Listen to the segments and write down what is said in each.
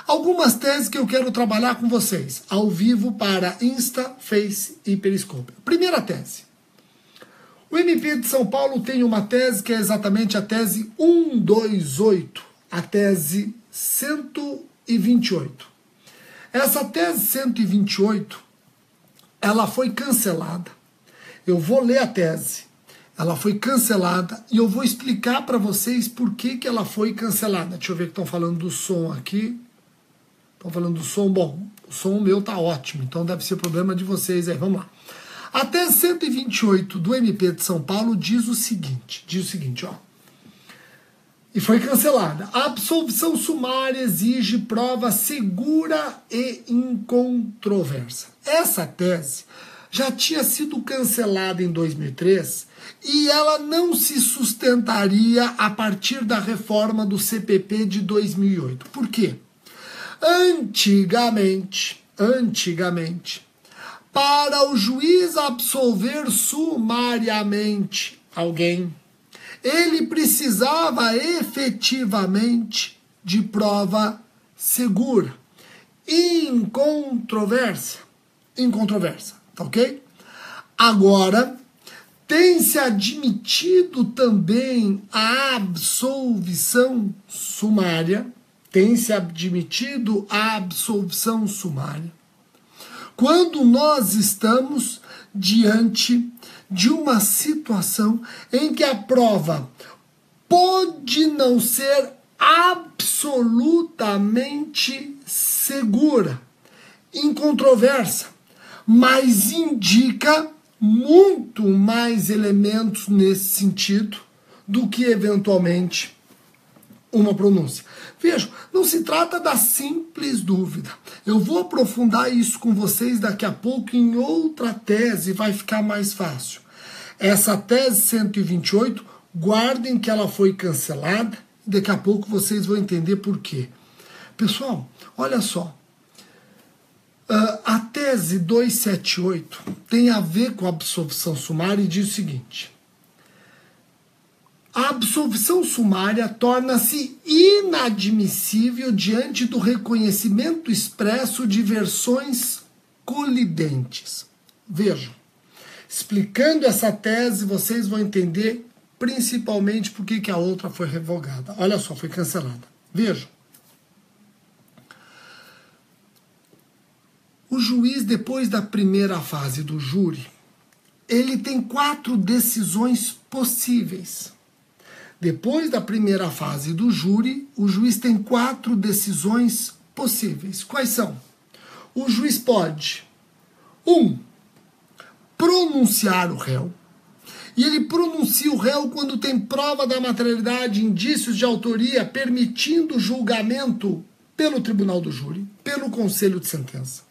Algumas teses que eu quero trabalhar com vocês, ao vivo para Insta, Face e Periscope. Primeira tese. O MP de São Paulo tem uma tese que é exatamente a tese 128, a tese 128. Essa tese 128, ela foi cancelada. Eu vou ler a tese. Ela foi cancelada e eu vou explicar para vocês por que ela foi cancelada. Deixa eu ver que estão falando do som aqui. Estão falando do som. Bom, o som meu tá ótimo, então deve ser problema de vocês aí. Vamos lá. A tese 128 do MP de São Paulo diz o seguinte, ó. E foi cancelada. A absolvição sumária exige prova segura e incontroversa. Essa tese já tinha sido cancelada em 2003 e ela não se sustentaria a partir da reforma do CPP de 2008. Por quê? Antigamente, para o juiz absolver sumariamente alguém, ele precisava efetivamente de prova segura, incontroversa, tá ok? Agora, tem-se admitido também a absolvição sumária, quando nós estamos diante de uma situação em que a prova pode não ser absolutamente segura, incontroversa, mas indica muito mais elementos nesse sentido do que eventualmente uma pronúncia. Vejam, não se trata da simples dúvida. Eu vou aprofundar isso com vocês daqui a pouco em outra tese, vai ficar mais fácil. Essa tese 128, guardem que ela foi cancelada, daqui a pouco vocês vão entender por quê. Pessoal, olha só. A tese 278 tem a ver com a absolvição sumária e diz o seguinte: a absolvição sumária torna-se inadmissível diante do reconhecimento expresso de versões colidentes. Vejam, explicando essa tese, vocês vão entender principalmente por que a outra foi revogada. Olha só, foi cancelada. Vejam. O juiz, depois da primeira fase do júri, ele tem 4 decisões possíveis. Depois da primeira fase do júri, o juiz tem 4 decisões possíveis. Quais são? O juiz pode, 1, pronunciar o réu. E ele pronuncia o réu quando tem prova da materialidade, indícios de autoria, permitindo julgamento pelo tribunal do júri, pelo conselho de sentença.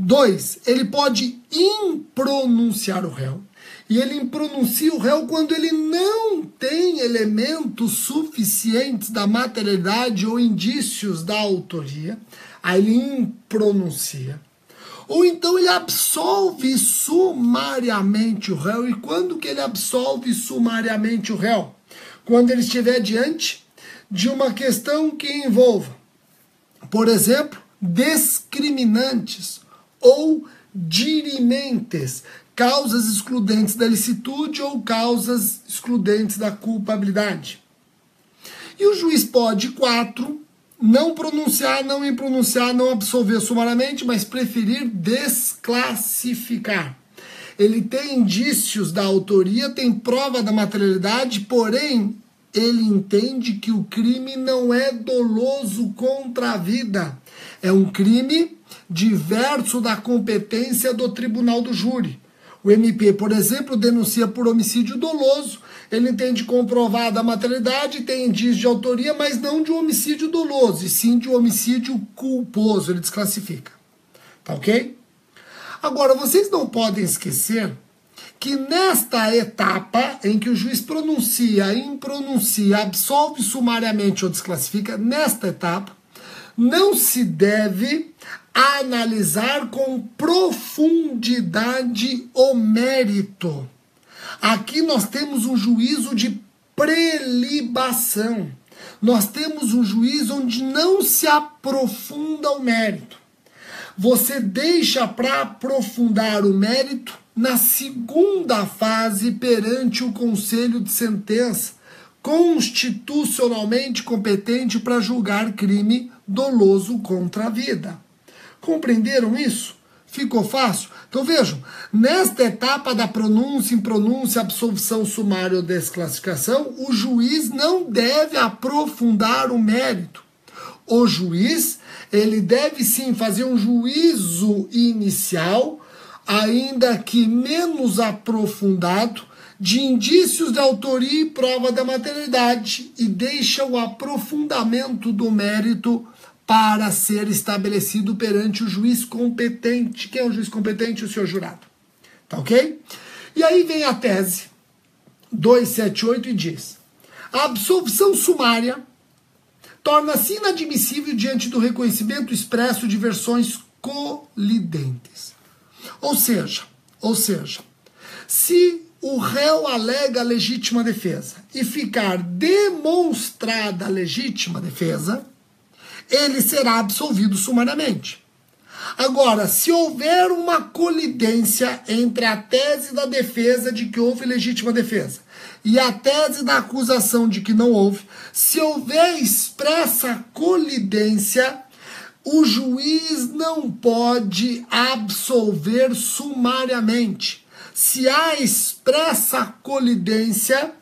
2, ele pode impronunciar o réu. E ele impronuncia o réu quando ele não tem elementos suficientes da materialidade ou indícios da autoria. Aí ele impronuncia. Ou então ele absolve sumariamente o réu. E quando que ele absolve sumariamente o réu? Quando ele estiver diante de uma questão que envolva, por exemplo, discriminantes ou dirimentes, causas excludentes da licitude ou causas excludentes da culpabilidade. E o juiz pode, 4, não pronunciar, não impronunciar, não absolver sumariamente, mas preferir desclassificar. Ele tem indícios da autoria, tem prova da materialidade, porém, ele entende que o crime não é doloso contra a vida. É um crime diverso da competência do tribunal do júri. O MP, por exemplo, denuncia por homicídio doloso, ele entende comprovada a materialidade, tem indício de autoria, mas não de um homicídio doloso, e sim de um homicídio culposo, ele desclassifica. Tá ok? Agora, vocês não podem esquecer que nesta etapa em que o juiz pronuncia, impronuncia, absolve sumariamente ou desclassifica, nesta etapa, não se deve analisar com profundidade o mérito. Aqui nós temos um juízo de prelibação. nós temos um juiz onde não se aprofunda o mérito. Você deixa para aprofundar o mérito na segunda fase perante o Conselho de Sentença, constitucionalmente competente para julgar crime doloso contra a vida. Compreenderam isso? Ficou fácil? Então vejam, nesta etapa da pronúncia, impronúncia, absolvição, sumária ou desclassificação, o juiz não deve aprofundar o mérito. O juiz, ele deve sim fazer um juízo inicial, ainda que menos aprofundado, de indícios de autoria e prova da materialidade, e deixa o aprofundamento do mérito para ser estabelecido perante o juiz competente. Quem é o juiz competente? O senhor jurado. Tá ok? E aí vem a tese 278 e diz: a absolvição sumária torna-se inadmissível diante do reconhecimento expresso de versões colidentes. Ou seja, se o réu alega legítima defesa e ficar demonstrada a legítima defesa, ele será absolvido sumariamente. Agora, se houver uma colidência entre a tese da defesa de que houve legítima defesa e a tese da acusação de que não houve, se houver expressa colidência, o juiz não pode absolver sumariamente. Se há expressa colidência,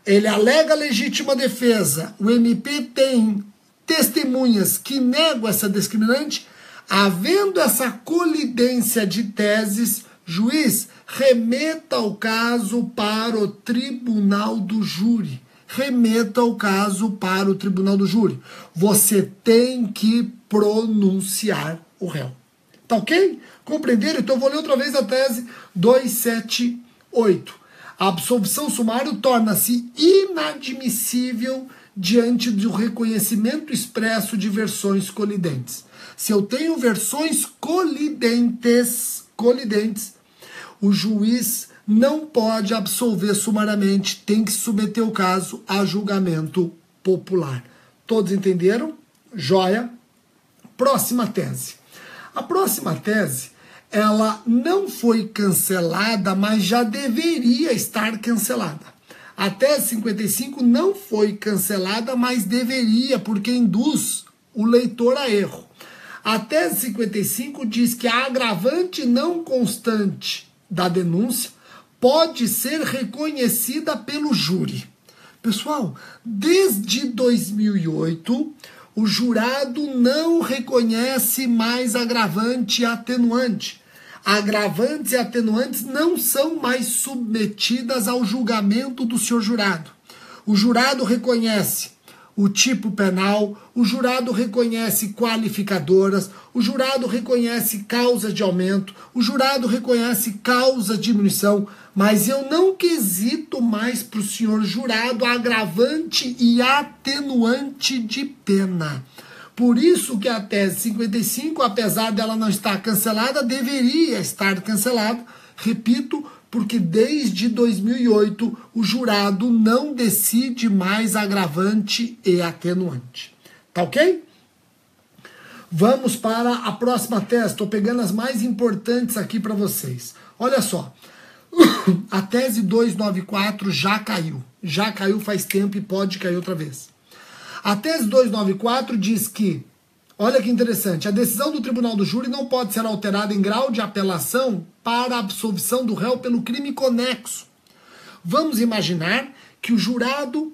ele alega legítima defesa, o MP tem testemunhas que negam essa discriminante, havendo essa colidência de teses, juiz, remeta o caso para o tribunal do júri. Remeta o caso para o tribunal do júri. Você tem que pronunciar o réu. Tá ok? Compreenderam? Então eu vou ler outra vez a tese 278. A absolvição sumária torna-se inadmissível diante do reconhecimento expresso de versões colidentes. Se eu tenho versões colidentes, o juiz não pode absolver sumariamente, tem que submeter o caso a julgamento popular. Todos entenderam? Joia. Próxima tese. A próxima tese, ela não foi cancelada, mas já deveria estar cancelada. A tese 55 não foi cancelada, mas deveria, porque induz o leitor a erro. A tese 55 diz que a agravante não constante da denúncia pode ser reconhecida pelo júri. Pessoal, desde 2008, o jurado não reconhece mais agravante e atenuante. Agravantes e atenuantes não são mais submetidas ao julgamento do senhor jurado. O jurado reconhece o tipo penal, o jurado reconhece qualificadoras, o jurado reconhece causas de aumento, o jurado reconhece causas de diminuição, mas eu não quesito mais para o senhor jurado agravante e atenuante de pena. Por isso que a tese 55, apesar dela não estar cancelada, deveria estar cancelada, repito, porque desde 2008 o jurado não decide mais agravante e atenuante. Tá ok? Vamos para a próxima tese, estou pegando as mais importantes aqui para vocês. Olha só, a tese 294 já caiu faz tempo e pode cair outra vez. A tese 294 diz que, olha que interessante, a decisão do tribunal do júri não pode ser alterada em grau de apelação para a absolvição do réu pelo crime conexo. Vamos imaginar que o jurado,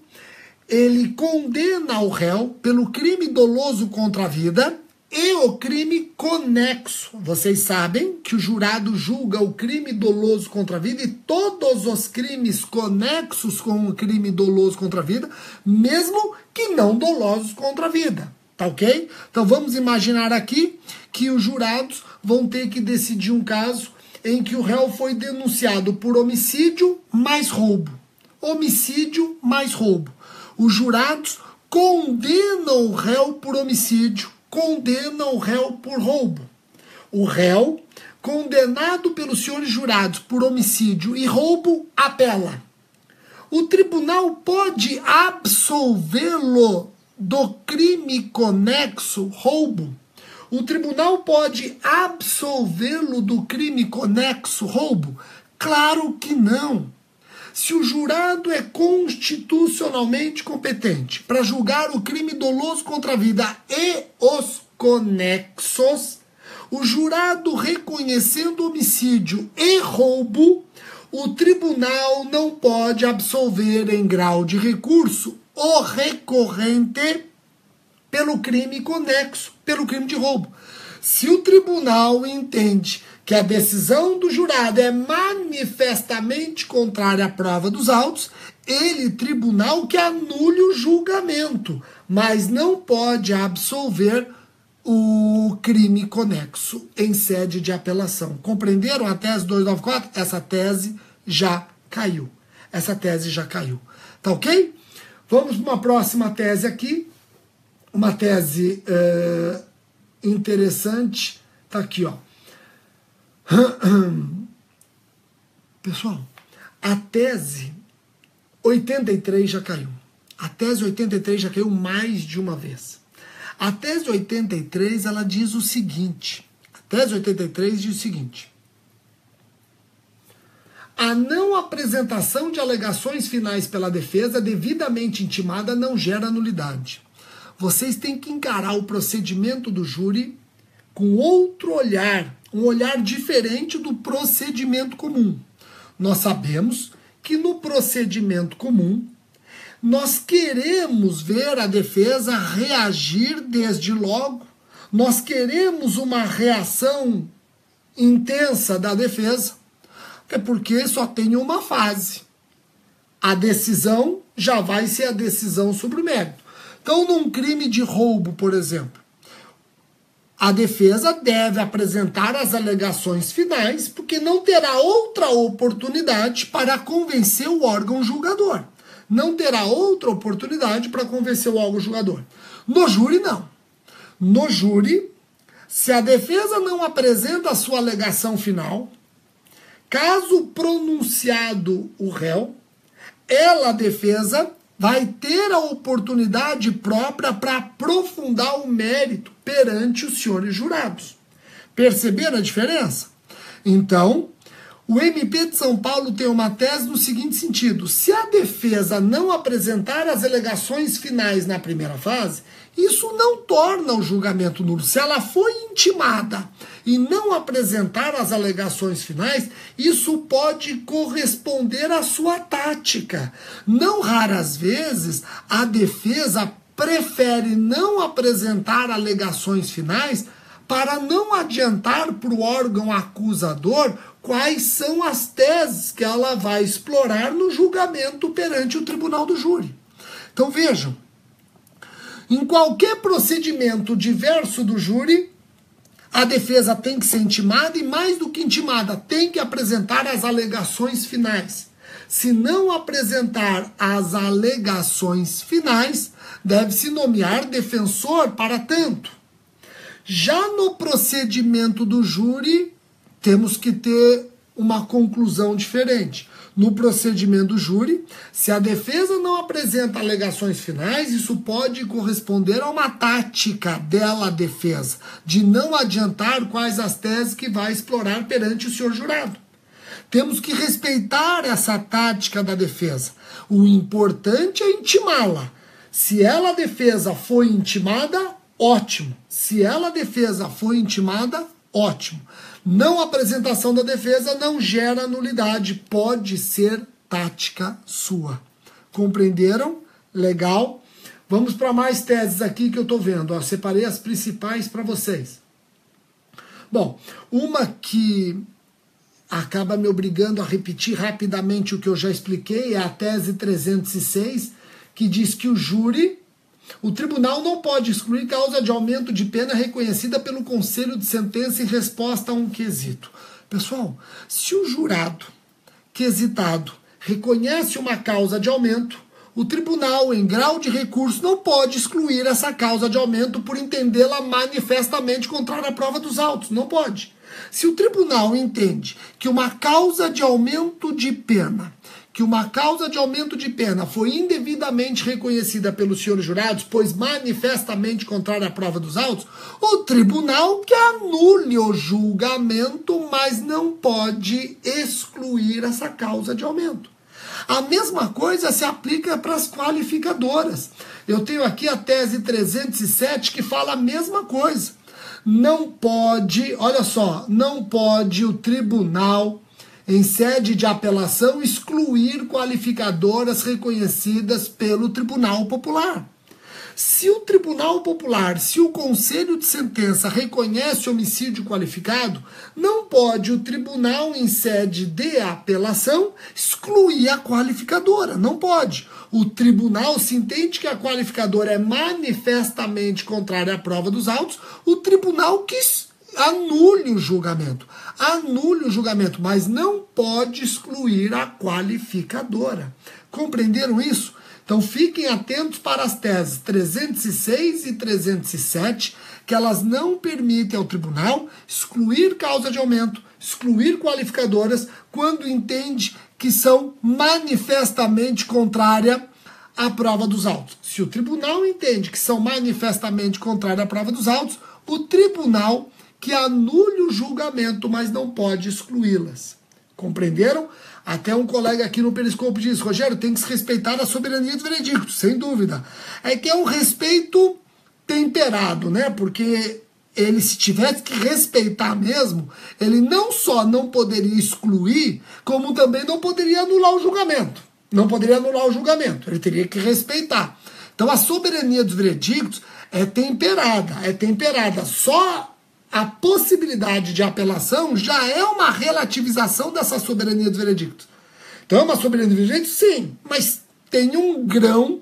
ele condena o réu pelo crime doloso contra a vida e o crime conexo. Vocês sabem que o jurado julga o crime doloso contra a vida e todos os crimes conexos com o crime doloso contra a vida, mesmo que não dolosos contra a vida. Tá ok? Então vamos imaginar aqui que os jurados vão ter que decidir um caso em que o réu foi denunciado por homicídio mais roubo. Homicídio mais roubo. Os jurados condenam o réu por homicídio, condenam o réu por roubo. O réu, condenado pelos senhores jurados por homicídio e roubo, apela. O tribunal pode absolvê-lo do crime conexo roubo, o tribunal pode absolvê-lo do crime conexo roubo? Claro que não. Se o jurado é constitucionalmente competente para julgar o crime doloso contra a vida e os conexos, o jurado reconhecendo homicídio e roubo, o tribunal não pode absolver em grau de recurso o recorrente pelo crime conexo, pelo crime de roubo. Se o tribunal entende que a decisão do jurado é manifestamente contrária à prova dos autos, ele, tribunal, que anule o julgamento, mas não pode absolver o crime conexo em sede de apelação. Compreenderam a tese 294? Essa tese já caiu. Essa tese já caiu. Tá ok? Vamos para uma próxima tese aqui. Uma tese interessante. Tá aqui, ó. Pessoal, a tese 83 já caiu. A tese 83 já caiu mais de uma vez. A tese 83, ela diz o seguinte. A tese 83 diz o seguinte. A não apresentação de alegações finais pela defesa devidamente intimada não gera nulidade. Vocês têm que encarar o procedimento do júri com outro olhar, um olhar diferente do procedimento comum. Nós sabemos que no procedimento comum, nós queremos ver a defesa reagir desde logo, nós queremos uma reação intensa da defesa, é porque só tem uma fase. A decisão já vai ser a decisão sobre o mérito. Então, num crime de roubo, por exemplo, a defesa deve apresentar as alegações finais, porque não terá outra oportunidade para convencer o órgão julgador. Não terá outra oportunidade para convencer o órgão julgador. No júri, não. No júri, se a defesa não apresenta a sua alegação final, caso pronunciado o réu, ela, a defesa, vai ter a oportunidade própria para aprofundar o mérito perante os senhores jurados. Perceberam a diferença? Então, o MP de São Paulo tem uma tese no seguinte sentido: se a defesa não apresentar as alegações finais na primeira fase, isso não torna o julgamento nulo. Se ela foi intimada e não apresentar as alegações finais, isso pode corresponder à sua tática. Não raras vezes, a defesa prefere não apresentar alegações finais para não adiantar para o órgão acusador quais são as teses que ela vai explorar no julgamento perante o tribunal do júri. Então vejam, em qualquer procedimento diverso do júri, a defesa tem que ser intimada e, mais do que intimada, tem que apresentar as alegações finais. Se não apresentar as alegações finais, deve-se nomear defensor para tanto. Já no procedimento do júri, temos que ter uma conclusão diferente. No procedimento do júri, se a defesa não apresenta alegações finais, isso pode corresponder a uma tática dela, a defesa, de não adiantar quais as teses que vai explorar perante o senhor jurado. Temos que respeitar essa tática da defesa. O importante é intimá-la. Se ela, a defesa, foi intimada, ótimo. Se ela, a defesa, foi intimada, ótimo. Não apresentação da defesa não gera nulidade. Pode ser tática sua. Compreenderam? Legal. Vamos para mais teses aqui que eu estou vendo. Ó, separei as principais para vocês. Bom, uma que acaba me obrigando a repetir rapidamente o que eu já expliquei é a tese 306, que diz que o tribunal não pode excluir causa de aumento de pena reconhecida pelo conselho de sentença em resposta a um quesito. Pessoal, se o jurado quesitado reconhece uma causa de aumento, o tribunal, em grau de recurso, não pode excluir essa causa de aumento por entendê-la manifestamente contrária à prova dos autos. Não pode. Se o tribunal entende que uma causa de aumento de pena, que uma causa de aumento de pena foi indevidamente reconhecida pelos senhores jurados, pois manifestamente contrária à prova dos autos, o tribunal que anule o julgamento, mas não pode excluir essa causa de aumento. A mesma coisa se aplica para as qualificadoras. Eu tenho aqui a tese 307 que fala a mesma coisa. Não pode, olha só, não pode o tribunal, em sede de apelação, excluir qualificadoras reconhecidas pelo Tribunal Popular. Se o Tribunal Popular, se o Conselho de Sentença reconhece homicídio qualificado, não pode o tribunal, em sede de apelação, excluir a qualificadora. Não pode. O tribunal, se entende que a qualificadora é manifestamente contrária à prova dos autos, o tribunal que anule o julgamento. Anule o julgamento, mas não pode excluir a qualificadora. Compreenderam isso? Então fiquem atentos para as teses 306 e 307, que elas não permitem ao tribunal excluir causa de aumento, excluir qualificadoras, quando entende que são manifestamente contrárias à prova dos autos. Se o tribunal entende que são manifestamente contrárias à prova dos autos, o tribunal que anule o julgamento, mas não pode excluí-las. Compreenderam? Até um colega aqui no Periscope disse, Rogério, tem que se respeitar a soberania do veredicto, sem dúvida. É que é um respeito temperado, né? Porque ele, se tivesse que respeitar mesmo, ele não só não poderia excluir, como também não poderia anular o julgamento. Não poderia anular o julgamento, ele teria que respeitar. Então a soberania dos veredictos é temperada. Só a possibilidade de apelação já é uma relativização dessa soberania dos veredictos. Então é uma soberania dos veredictos? Sim, mas tem um grão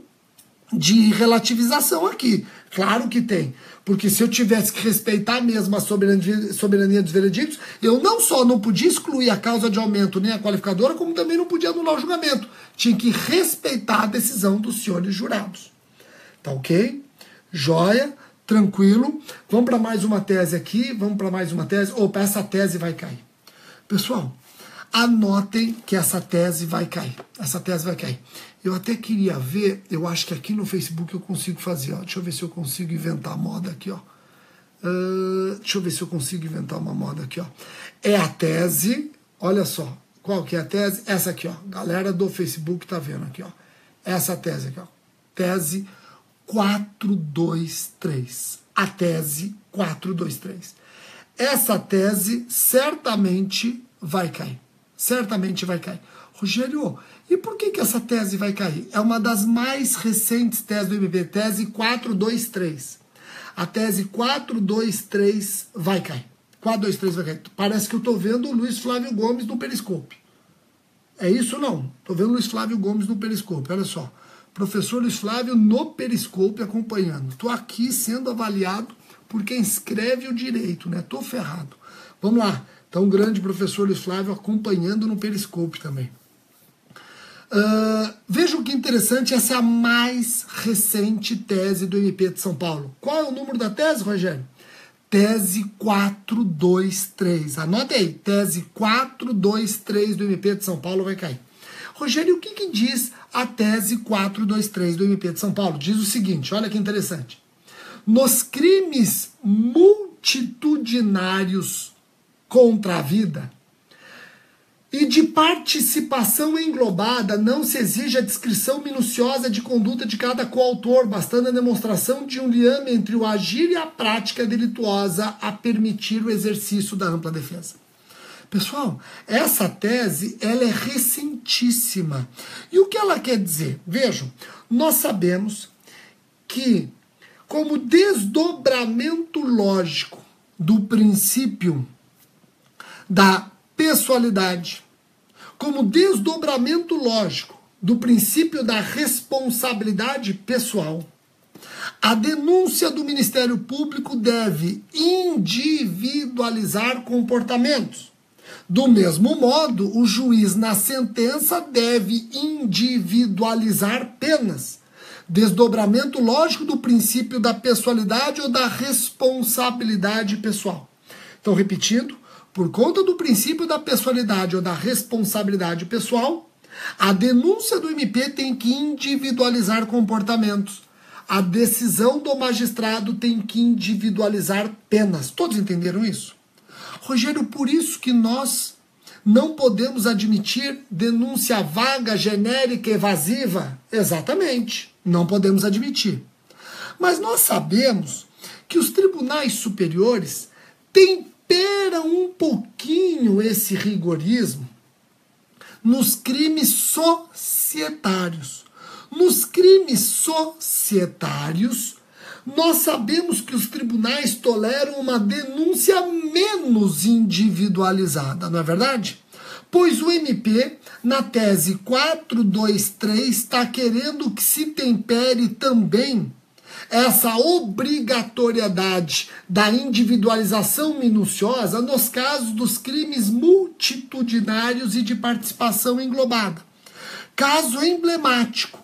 de relativização aqui. Claro que tem. Porque se eu tivesse que respeitar mesmo a soberania dos veredictos, eu não só não podia excluir a causa de aumento nem a qualificadora, como também não podia anular o julgamento. Tinha que respeitar a decisão dos senhores jurados. Tá ok? Joia. Tranquilo. Vamos para mais uma tese aqui. Opa, essa tese vai cair. Pessoal, anotem que essa tese vai cair. Eu até queria ver, eu acho que aqui no Facebook eu consigo fazer. Ó. Deixa eu ver se eu consigo inventar a moda aqui. Ó. Uma moda aqui. Ó. É a tese, olha só. Qual que é a tese? Essa aqui, ó. Galera do Facebook tá vendo aqui, ó. Essa tese aqui, ó. Tese 423. A tese 423. Essa tese certamente vai cair. Rogério, e por que essa tese vai cair? É uma das mais recentes teses do MP, tese 423. A tese 423 vai cair. 423 vai cair. Parece que eu estou vendo o Luiz Flávio Gomes no Periscope. É isso ou não? Estou vendo o Luiz Flávio Gomes no Periscope, olha só. Professor Luiz Flávio no Periscope acompanhando. Estou aqui sendo avaliado por quem escreve o direito, né? Estou ferrado. Vamos lá. Então, o grande professor Luiz Flávio acompanhando no Periscope também. Vejam que interessante, essa é a mais recente tese do MP de São Paulo. Qual é o número da tese, Rogério? Tese 423. Anote aí, tese 423 do MP de São Paulo vai cair. Rogério, o que diz a tese 423 do MP de São Paulo? Diz o seguinte, olha que interessante. Nos crimes multitudinários contra a vida e de participação englobada, não se exige a descrição minuciosa de conduta de cada coautor, bastando a demonstração de um liame entre o agir e a prática delituosa a permitir o exercício da ampla defesa. Pessoal, essa tese ela é recentíssima. E o que ela quer dizer? Vejam, nós sabemos que, como desdobramento lógico do princípio da pessoalidade, como desdobramento lógico do princípio da responsabilidade pessoal, a denúncia do Ministério Público deve individualizar comportamentos. Do mesmo modo, o juiz na sentença deve individualizar penas. Desdobramento lógico do princípio da pessoalidade ou da responsabilidade pessoal. Então, repetindo, por conta do princípio da pessoalidade ou da responsabilidade pessoal, A denúncia do MP tem que individualizar comportamentos. A decisão do magistrado tem que individualizar penas. Todos entenderam isso? Rogério, por isso que nós não podemos admitir denúncia vaga, genérica, evasiva? Exatamente, não podemos admitir. Mas nós sabemos que os tribunais superiores temperam um pouquinho esse rigorismo nos crimes societários. Nos crimes societários, nós sabemos que os tribunais toleram uma denúncia menos individualizada, não é verdade? Pois o MP, na tese 423, está querendo que se tempere também essa obrigatoriedade da individualização minuciosa nos casos dos crimes multitudinários e de participação englobada. Caso emblemático,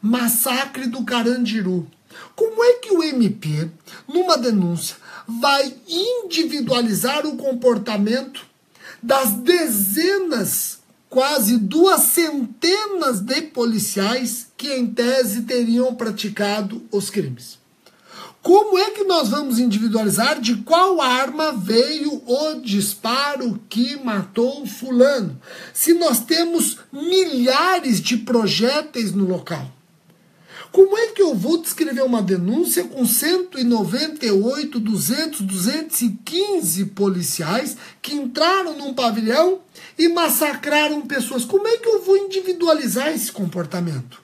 massacre do Carandiru. Como é que o MP, numa denúncia, vai individualizar o comportamento das dezenas, quase 200 de policiais que, em tese, teriam praticado os crimes? Como é que nós vamos individualizar de qual arma veio o disparo que matou fulano, se nós temos milhares de projéteis no local? Como é que eu vou descrever uma denúncia com 198, 200, 215 policiais que entraram num pavilhão e massacraram pessoas? Como é que eu vou individualizar esse comportamento?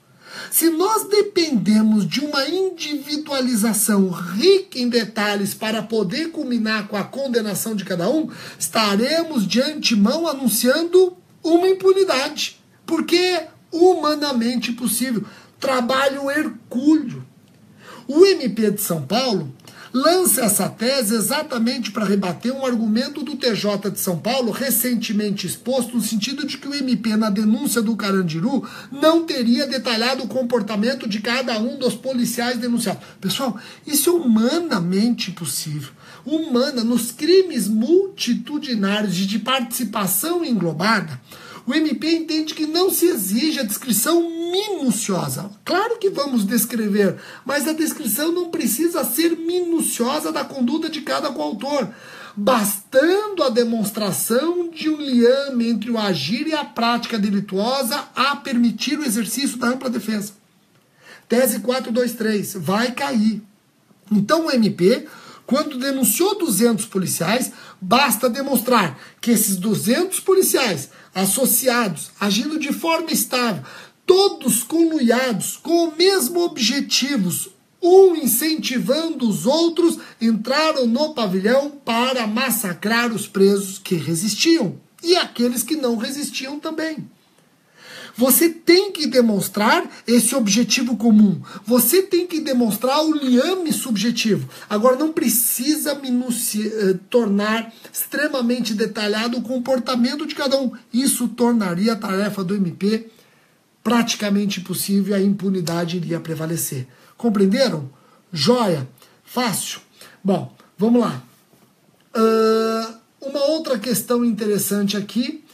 Se nós dependemos de uma individualização rica em detalhes para poder culminar com a condenação de cada um, estaremos de antemão anunciando uma impunidade, porque é humanamente possível. Trabalho hercúleo. O MP de São Paulo lança essa tese exatamente para rebater um argumento do TJ de São Paulo recentemente exposto, no sentido de que o MP, na denúncia do Carandiru, não teria detalhado o comportamento de cada um dos policiais denunciados. Pessoal, isso é humanamente possível. Nos crimes multitudinários e de participação englobada, o MP entende que não se exige a descrição minuciosa. Claro que vamos descrever, mas a descrição não precisa ser minuciosa da conduta de cada coautor, bastando a demonstração de um liame entre o agir e a prática delituosa a permitir o exercício da ampla defesa. Tese 423, vai cair. Então o MP, quando denunciou 200 policiais, basta demonstrar que esses 200 policiais associados, agindo de forma estável, todos conluiados com o mesmo objetivos, um incentivando os outros, entraram no pavilhão para massacrar os presos que resistiam e aqueles que não resistiam também. Você tem que demonstrar esse objetivo comum. Você tem que demonstrar o liame subjetivo. Agora, não precisa tornar extremamente detalhado o comportamento de cada um. Isso tornaria a tarefa do MP praticamente impossível e a impunidade iria prevalecer. Compreenderam? Joia? Fácil? Bom, vamos lá. Uma outra questão interessante aqui.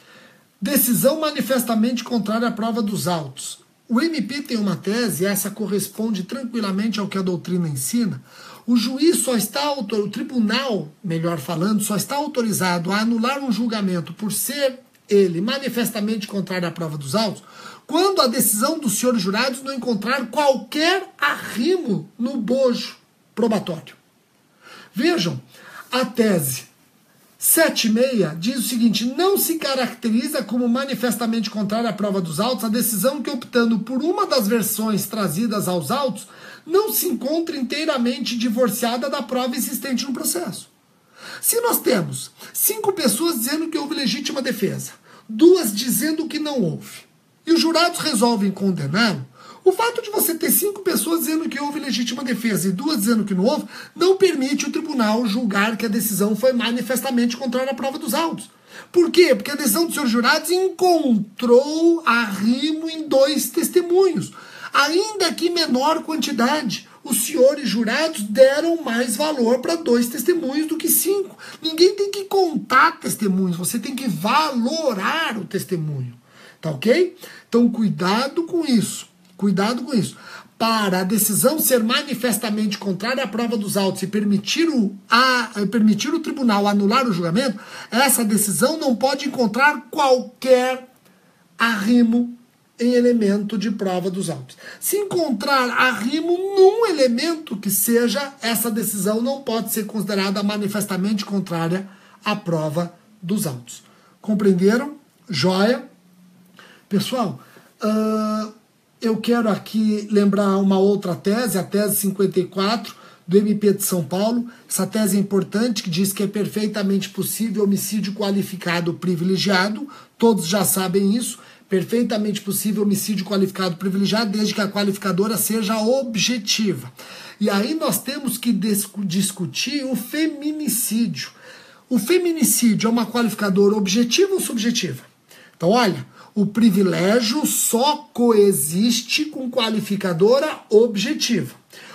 Decisão manifestamente contrária à prova dos autos. O MP tem uma tese, essa corresponde tranquilamente ao que a doutrina ensina. O juiz só está, o tribunal, melhor falando, só está autorizado a anular um julgamento por ser ele manifestamente contrário à prova dos autos, quando a decisão dos senhores jurados não encontrar qualquer arrimo no bojo probatório. Vejam, a tese 7.6 diz o seguinte: não se caracteriza como manifestamente contrária à prova dos autos a decisão que, optando por uma das versões trazidas aos autos, não se encontra inteiramente divorciada da prova existente no processo. Se nós temos 5 pessoas dizendo que houve legítima defesa, 2 dizendo que não houve, e os jurados resolvem condená-lo, o fato de você ter 5 pessoas dizendo que houve legítima defesa e 2 dizendo que não houve, não permite o tribunal julgar que a decisão foi manifestamente contrária à prova dos autos. Por quê? Porque a decisão dos seus jurados encontrou arrimo em 2 testemunhos. Ainda que menor quantidade, os senhores jurados deram mais valor para 2 testemunhos do que 5. Ninguém tem que contar testemunhos, você tem que valorar o testemunho. Tá ok? Então, cuidado com isso. Cuidado com isso. Para a decisão ser manifestamente contrária à prova dos autos e permitir o tribunal anular o julgamento, essa decisão não pode encontrar qualquer arrimo em elemento de prova dos autos. Se encontrar arrimo num elemento que seja, essa decisão não pode ser considerada manifestamente contrária à prova dos autos. Compreenderam? Joia? Pessoal, eu quero aqui lembrar uma outra tese, a tese 54 do MP de São Paulo. Essa tese é importante, que diz que é perfeitamente possível homicídio qualificado privilegiado. Todos já sabem isso. Perfeitamente possível homicídio qualificado privilegiado, desde que a qualificadora seja objetiva. E aí nós temos que discutir o feminicídio. O feminicídio é uma qualificadora objetiva ou subjetiva? Então, olha, o privilégio só coexiste com qualificadora objetiva.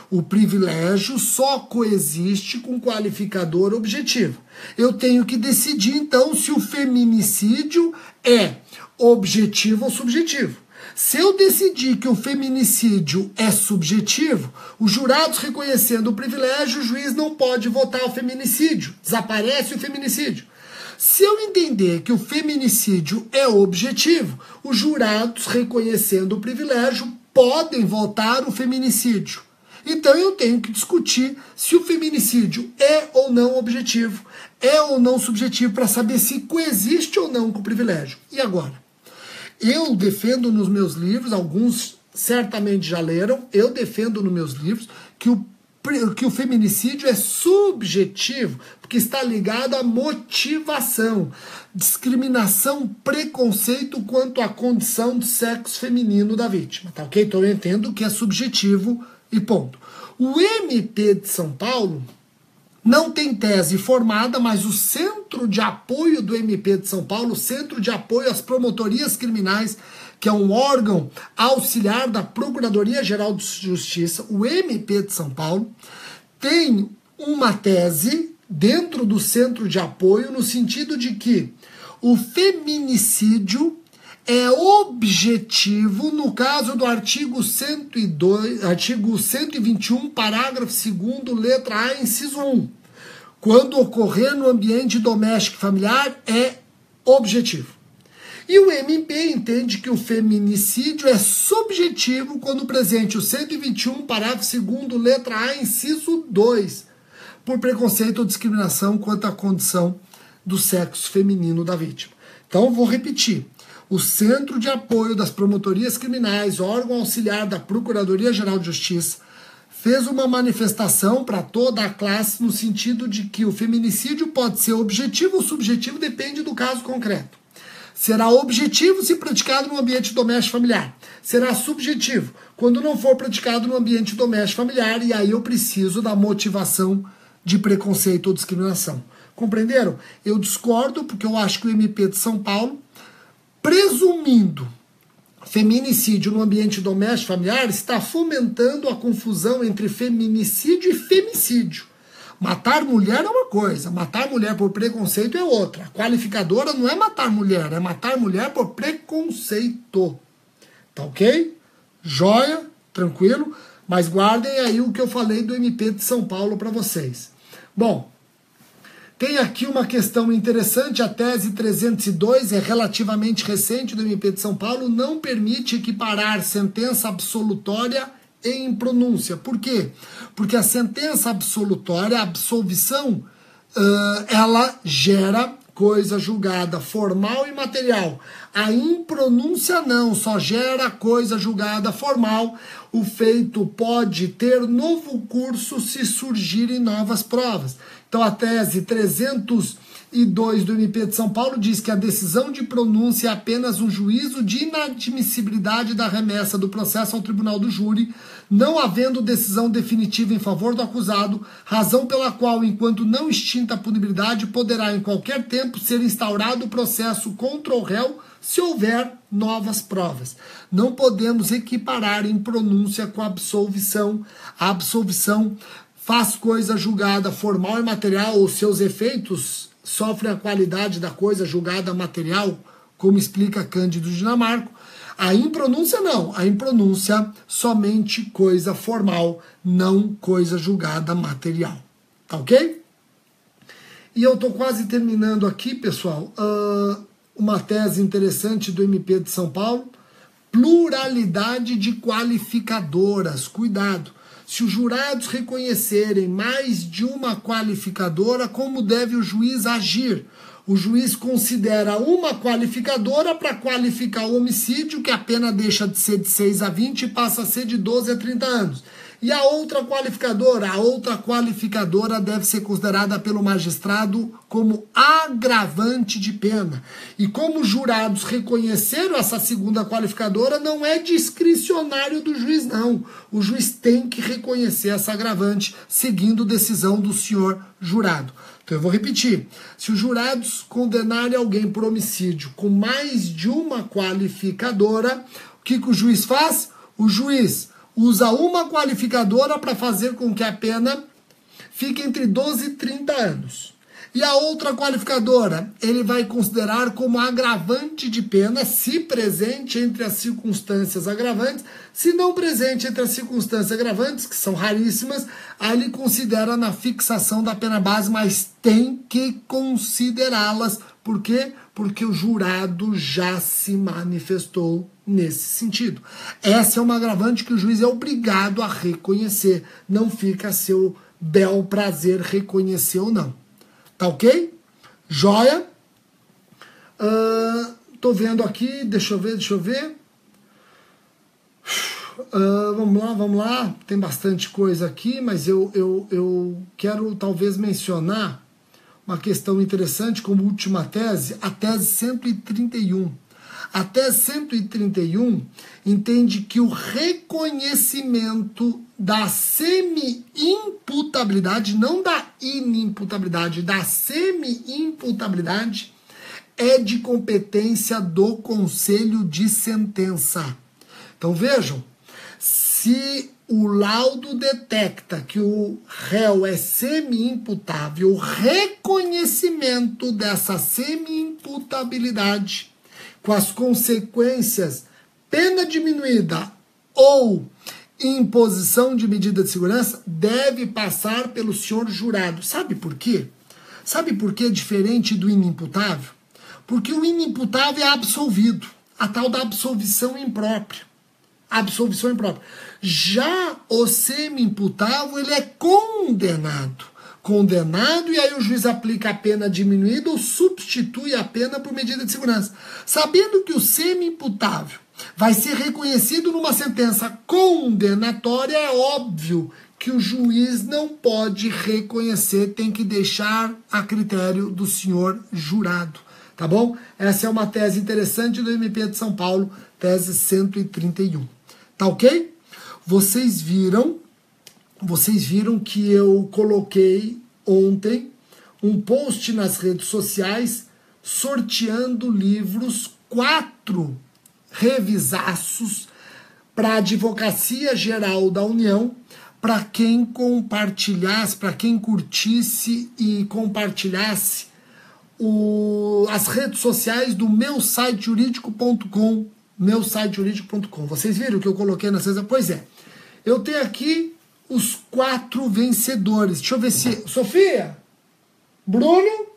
O privilégio só coexiste com qualificadora objetiva. Eu tenho que decidir, então, se o feminicídio é objetivo ou subjetivo. Se eu decidir que o feminicídio é subjetivo, os jurados reconhecendo o privilégio, o juiz não pode votar o feminicídio. Desaparece o feminicídio. Se eu entender que o feminicídio é objetivo, os jurados reconhecendo o privilégio podem votar o feminicídio. Então eu tenho que discutir se o feminicídio é ou não objetivo, é ou não subjetivo, para saber se coexiste ou não com o privilégio. E agora? Eu defendo nos meus livros, alguns certamente já leram, eu defendo nos meus livros que o feminicídio é subjetivo, porque está ligado à motivação, discriminação, preconceito quanto à condição do sexo feminino da vítima, tá ok? Então eu entendo que é subjetivo e ponto. O MP de São Paulo não tem tese formada, mas o Centro de Apoio do MP de São Paulo, o Centro de Apoio às Promotorias Criminais, que é um órgão auxiliar da Procuradoria-Geral de Justiça, o MP de São Paulo, tem uma tese dentro do Centro de Apoio no sentido de que o feminicídio é objetivo no caso do artigo 121, parágrafo 2º, letra A, inciso 1. Quando ocorrer no ambiente doméstico e familiar, é objetivo. E o MP entende que o feminicídio é subjetivo quando presente o 121, parágrafo 2º, letra A, inciso 2, por preconceito ou discriminação quanto à condição do sexo feminino da vítima. Então, vou repetir. O Centro de Apoio das Promotorias Criminais, órgão auxiliar da Procuradoria-Geral de Justiça, fez uma manifestação para toda a classe no sentido de que o feminicídio pode ser objetivo ou subjetivo, depende do caso concreto. Será objetivo se praticado no ambiente doméstico familiar. Será subjetivo quando não for praticado no ambiente doméstico familiar, e aí eu preciso da motivação de preconceito ou discriminação. Compreenderam? Eu discordo porque eu acho que o MP de São Paulo, presumindo feminicídio no ambiente doméstico familiar, está fomentando a confusão entre feminicídio e femicídio. Matar mulher é uma coisa, matar mulher por preconceito é outra. A qualificadora não é matar mulher, é matar mulher por preconceito. Tá ok? Joia, tranquilo, mas guardem aí o que eu falei do MP de São Paulo para vocês. Bom, tem aqui uma questão interessante, a tese 302 é relativamente recente do MP de São Paulo, não permite equiparar sentença absolutória em pronúncia. Por quê? Porque a sentença absolutória, a absolvição, ela gera coisa julgada formal e material. A impronúncia não, só gera coisa julgada formal. O feito pode ter novo curso se surgirem novas provas. Então a tese 302 do MP de São Paulo diz que a decisão de pronúncia é apenas um juízo de inadmissibilidade da remessa do processo ao tribunal do júri, não havendo decisão definitiva em favor do acusado, razão pela qual, enquanto não extinta a punibilidade, poderá em qualquer tempo ser instaurado o processo contra o réu se houver novas provas. Não podemos equiparar em pronúncia com a absolvição. A absolvição faz coisa julgada formal e material, os seus efeitos sofrem a qualidade da coisa julgada material como explica Cândido Dinamarco. A impronúncia não, a impronúncia somente coisa formal, não coisa julgada material. Tá ok? E eu tô quase terminando aqui, pessoal, uma tese interessante do MP de São Paulo, pluralidade de qualificadoras, cuidado. Se os jurados reconhecerem mais de uma qualificadora, como deve o juiz agir? O juiz considera uma qualificadora para qualificar o homicídio, que a pena deixa de ser de 6 a 20 e passa a ser de 12 a 30 anos. E a outra qualificadora deve ser considerada pelo magistrado como agravante de pena. E como os jurados reconheceram essa segunda qualificadora, não é discricionário do juiz, não. O juiz tem que reconhecer essa agravante, seguindo decisão do senhor jurado. Então eu vou repetir, se os jurados condenarem alguém por homicídio com mais de uma qualificadora, o que o juiz faz? O juiz usa uma qualificadora para fazer com que a pena fique entre 12 e 30 anos. E a outra qualificadora, ele vai considerar como agravante de pena, se presente entre as circunstâncias agravantes. Se não presente entre as circunstâncias agravantes, que são raríssimas, aí ele considera na fixação da pena base, mas tem que considerá-las. Por quê? Porque o jurado já se manifestou nesse sentido. Essa é uma agravante que o juiz é obrigado a reconhecer. Não fica a seu bel prazer reconhecer ou não. Tá ok? Joia? Tô vendo aqui, deixa eu ver. Vamos lá. Tem bastante coisa aqui, mas eu quero talvez mencionar uma questão interessante como última tese, a tese 131. A tese 131 entende que o reconhecimento da semi-imputabilidade, não da inimputabilidade, da semi-imputabilidade, é de competência do conselho de sentença. Então vejam, se o laudo detecta que o réu é semi-imputável, o reconhecimento dessa semi-imputabilidade com as consequências pena diminuída ou imposição de medida de segurança deve passar pelo senhor jurado. Sabe por quê? Sabe por que é diferente do inimputável? Porque o inimputável é absolvido, a tal da absolvição imprópria. Absolvição imprópria. Já o semi-imputável, ele é condenado. Condenado, e aí o juiz aplica a pena diminuída ou substitui a pena por medida de segurança. Sabendo que o semi-imputável vai ser reconhecido numa sentença condenatória, é óbvio que o juiz não pode reconhecer, tem que deixar a critério do senhor jurado. Tá bom? Essa é uma tese interessante do MP de São Paulo, tese 131. Tá ok? Vocês viram que eu coloquei ontem um post nas redes sociais sorteando livros, 4 revisaços para a Advocacia Geral da União, para quem compartilhasse, para quem curtisse e compartilhasse as redes sociais do meusitejurídico.com, meusitejurídico.com. Vocês viram que eu coloquei na redes? Pois é. Eu tenho aqui os 4 vencedores. Deixa eu ver se... Sofia? Bruno?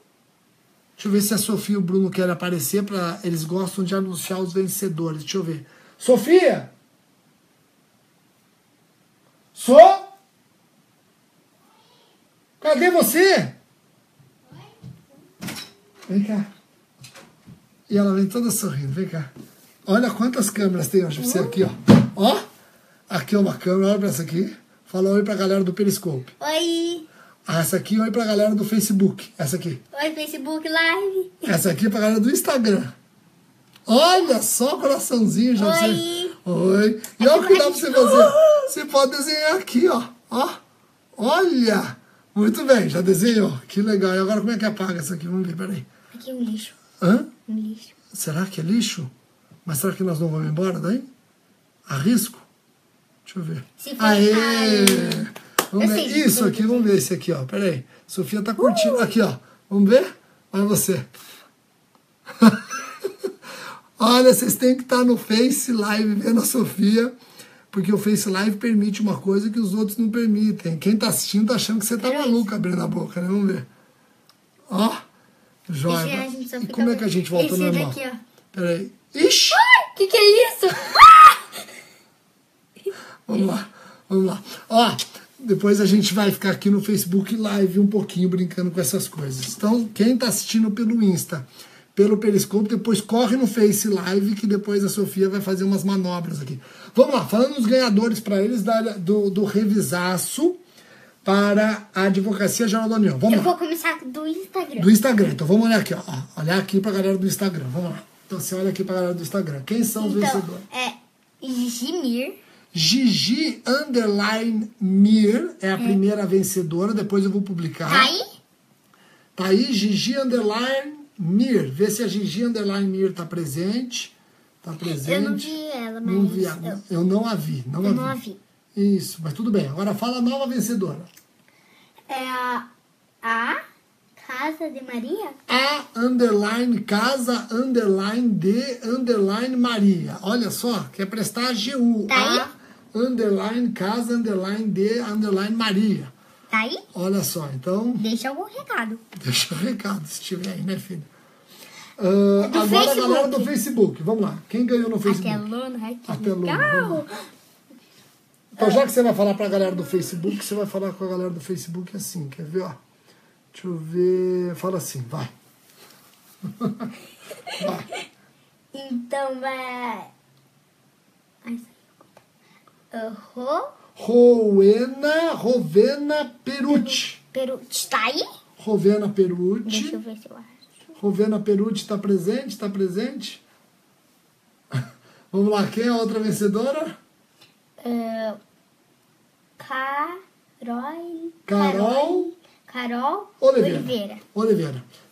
Deixa eu ver se a Sofia e o Bruno querem aparecer. Eles gostam de anunciar os vencedores. Deixa eu ver. Sofia? Cadê você? Vem cá. E ela vem toda sorrindo. Vem cá. Olha quantas câmeras tem hoje pra você aqui, ó. Ó. Aqui é uma câmera. Olha pra essa aqui. Fala oi pra galera do Periscope. Oi. Essa aqui, oi pra galera do Facebook. Essa aqui. Oi, Facebook Live. Essa aqui é pra galera do Instagram. Olha só, coraçãozinho. Já Oi. Oi. E olha o que dá pra você fazer. Você pode desenhar aqui, ó. Ó. Olha. Muito bem, já desenhou. Que legal. E agora como é que apaga isso aqui? Vamos ver, peraí. Aqui é um lixo. Hã? Um lixo. Será que é lixo? Mas será que nós não vamos embora daí? Arrisco? Deixa eu ver. Se for Aê! Vamos ver. sei. Isso aqui, vamos ver esse aqui, ó. Pera aí. Sofia tá curtindo. Aqui, ó. Vamos ver? Olha você. Olha, vocês têm que estar no Face Live vendo a Sofia, porque o Face Live permite uma coisa que os outros não permitem. Quem tá assistindo tá achando que você tá maluca abrindo a boca, né? Vamos ver. Ó, joia. E como é que a gente volta ao normal? Esse daqui, ó. Peraí. Ixi! Que é isso? Vamos lá. Ó, depois a gente vai ficar aqui no Facebook Live um pouquinho brincando com essas coisas. Então, quem tá assistindo pelo Insta, pelo Periscope, depois corre no Face Live, que depois a Sofia vai fazer umas manobras aqui. Vamos lá, falando os ganhadores para eles do revisaço para a Advocacia Geral da União. Vamos lá. Eu vou começar do Instagram. Do Instagram. Então vamos olhar aqui, ó. Olhar aqui pra galera do Instagram. Vamos lá. Então você olha aqui pra galera do Instagram. Quem são os vencedores? É Gimir. Gigi _ Mir é a primeira vencedora. Depois eu vou publicar. Tá aí? Tá aí, Gigi _ Mir. Vê se a Gigi _ Mir tá presente. Tá presente. Eu não vi ela, mas... Não vi ela. Eu não a vi. Não a vi. Isso, mas tudo bem. Agora fala a nova vencedora. É a Casa de Maria? A _ casa _ de _ Maria. Olha só, quer prestar a GU. Tá aí? A _ casa _ de _ Maria. Tá aí? Olha só, então... Deixa algum recado. Deixa o recado, se tiver aí, né, filha? Agora Facebook. a galera do Facebook. Vamos lá. Quem ganhou no Facebook? A telona, ai, que A telona, legal. vamos lá. Então, já que você vai falar pra galera do Facebook, você vai falar com a galera do Facebook assim. Quer ver, ó? Deixa eu ver. Fala assim, vai. Vai. Então vai... Ai, saiu. Rovena Perucci. Perucci. Tá aí? Rovena Deixa eu Perucci. ver se eu acho. Rovena Perucci tá presente? Tá presente? Vamos lá, quem é a outra vencedora? Carol Oliveira.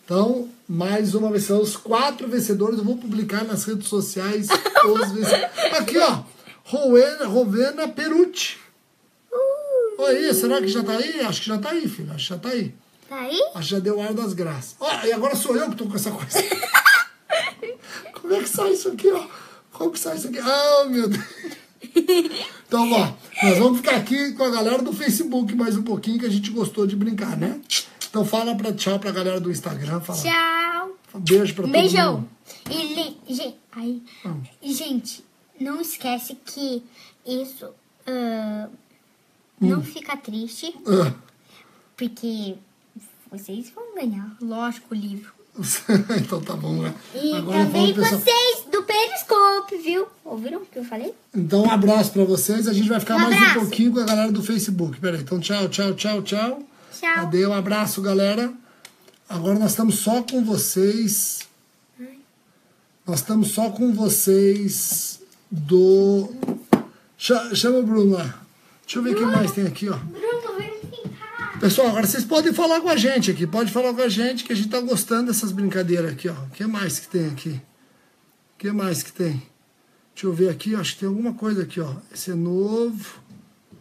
Então, mais uma vez, são os 4 vencedores. Eu vou publicar nas redes sociais os vencedores. Aqui, ó. Rovena Perucci. Oi, será que já tá aí? Acho que já tá aí, filho. Acho que já tá aí. Tá aí? Acho que já deu ar das graças. Ó, e agora sou eu que tô com essa coisa. Como é que sai isso aqui, ó? Como que sai isso aqui? Ah, meu Deus. Então, ó, nós vamos ficar aqui com a galera do Facebook mais um pouquinho, que a gente gostou de brincar, né? Então fala tchau pra galera do Instagram. Fala. Tchau. Um beijo pra todo Beijão. mundo. Gente, não esquece que isso não fica triste, porque vocês vão ganhar, lógico, o livro. Então tá bom, né? E Agora também fala, pessoal. vocês do Periscope, viu? Ouviram o que eu falei? Então um abraço pra vocês. A gente vai ficar Um mais abraço. um pouquinho com a galera do Facebook. Peraí, então tchau. Tchau. Cadê? Um abraço, galera. Agora nós estamos só com vocês. Nós estamos só com vocês do... Chama o Bruno lá. Deixa eu ver quem mais tem aqui, ó. Bruno, vem ficar. Pessoal, agora vocês podem falar com a gente aqui. Pode falar com a gente que a gente tá gostando dessas brincadeiras aqui, ó. O que mais que tem aqui? O que mais que tem? Deixa eu ver aqui, acho que tem alguma coisa aqui, ó. Esse é novo.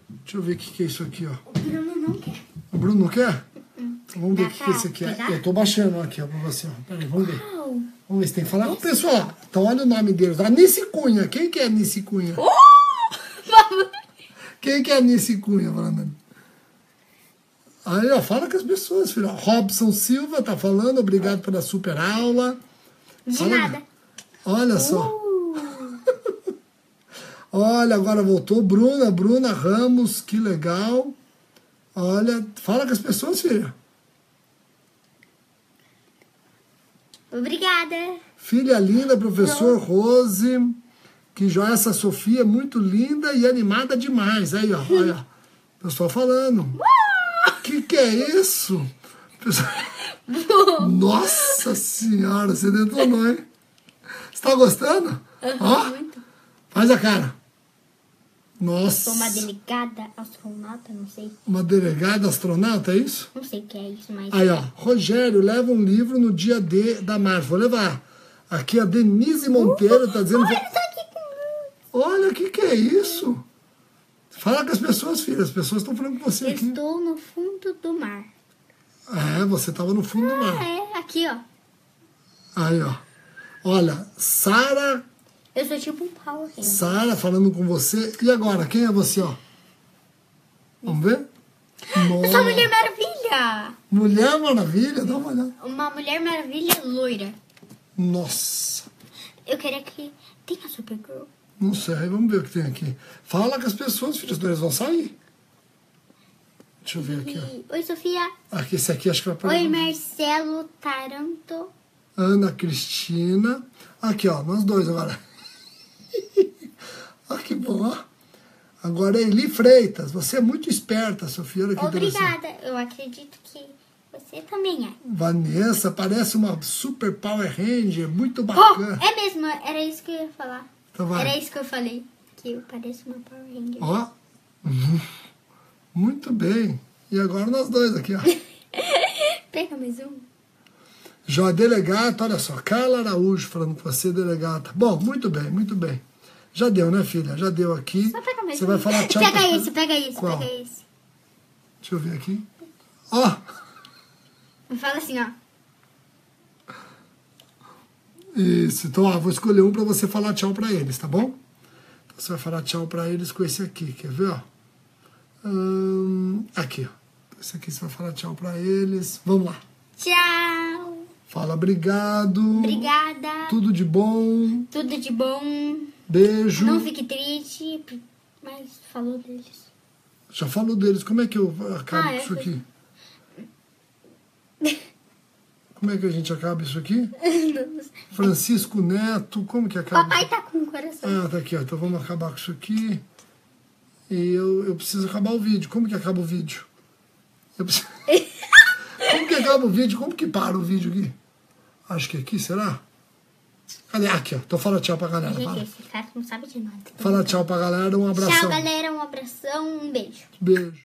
Deixa eu ver o que é isso aqui, ó. O Bruno não quer. O Bruno não quer? Então, vamos ver o Dá que é isso aqui. pra pegar? Eu tô baixando aqui, ó, pra você, ó. Peraí, vamos ver. Uau. Vamos ver se tem que falar com o pessoal. Então, olha o nome deles. Anice Cunha. Quem que é Anice Cunha? Quem que é Anice Cunha, falando? Aí, ó, fala com as pessoas, filho. Robson Silva tá falando. Obrigado pela super aula. De Olha, nada. Olha só. Olha, agora voltou. Bruna Ramos. Que legal. Olha, fala com as pessoas, filha. Obrigada. Filha linda, professor Rose. Que joia, essa Sofia é muito linda e animada demais. Aí, ó, olha. O pessoal falando. Que é isso? Pessoal... Nossa senhora, você detonou, hein? Você tá gostando? Ó, Muito. faz a cara. Nossa. Sou uma delegada astronauta, não sei. Uma delegada astronauta, é isso? Não sei o que é isso, mas... Aí, ó. Rogério, leva um livro no dia D da Marvel. Vou levar. Aqui a Denise Monteiro tá dizendo... Olha, tá aqui com... Olha, o que é isso? Fala com as pessoas, filha. As pessoas estão falando com você aqui. Estou no fundo do mar. É, você tava no fundo do mar. É, aqui, ó. Aí, ó. Olha, Sara. Eu sou tipo um Power Ranger. Sara falando com você. E agora, quem é você, ó? Vamos ver? Eu sou a Mulher Maravilha. Mulher Maravilha, dá uma olhada. Uma Mulher Maravilha loira. Nossa. Eu queria que tenha Supergirl. Não sei, vamos ver o que tem aqui. Fala com as pessoas, filhos, senão eles vão sair. Deixa eu ver aqui, ó. Oi, Sofia. Aqui, esse aqui acho que vai para... Oi, Marcelo Taranto. Ana Cristina. Aqui, ó, nós dois agora. Olha que bom, ó. Agora é Eli Freitas. Você é muito esperta, Sofia. Olha que interessante. Obrigada. Eu acredito que você também é. Vanessa, parece uma super Power Ranger. Muito Oh, bacana. é mesmo. Era isso que eu ia falar. Então vai. Era isso que eu falei. Que eu pareço uma Power Ranger. Ó. Muito bem. E agora nós dois aqui, ó. Pega mais um. Já delegata, olha só. Carla Araújo falando com você, delegata. Bom, muito bem, muito bem. Já deu, né, filha? Já deu aqui. Só pega mais Você um. vai falar tchau. Pega pra- esse, pega esse, Qual? pega esse. Deixa eu ver aqui. Ó. Fala assim, ó. Isso. Então, ó, vou escolher um pra você falar tchau pra eles, tá bom? Então, você vai falar tchau pra eles com esse aqui. Quer ver, ó? Aqui, ó. Esse aqui você vai falar tchau pra eles. Vamos lá. Tchau. Fala obrigado. Obrigada. Tudo de bom. Tudo de bom. Beijo. Não fique triste. Mas falou deles. Já falou deles. Como é que eu acabo Ah, é, isso aqui? Como é que a gente acaba isso aqui? Francisco Neto. Como que acaba? Papai tá com o coração. Ah, tá aqui, ó. Então vamos acabar com isso aqui. E eu preciso acabar o vídeo. Como que acaba o vídeo? Eu preciso... Como que acaba o vídeo? Como que para o vídeo aqui? Acho que aqui, será? Cadê? Aqui, ó. Então fala tchau pra galera. Gente, Fala, esse cara não sabe de nada. fala tchau pra galera. Um abração. Tchau, galera. Um abração. Um beijo. Beijo.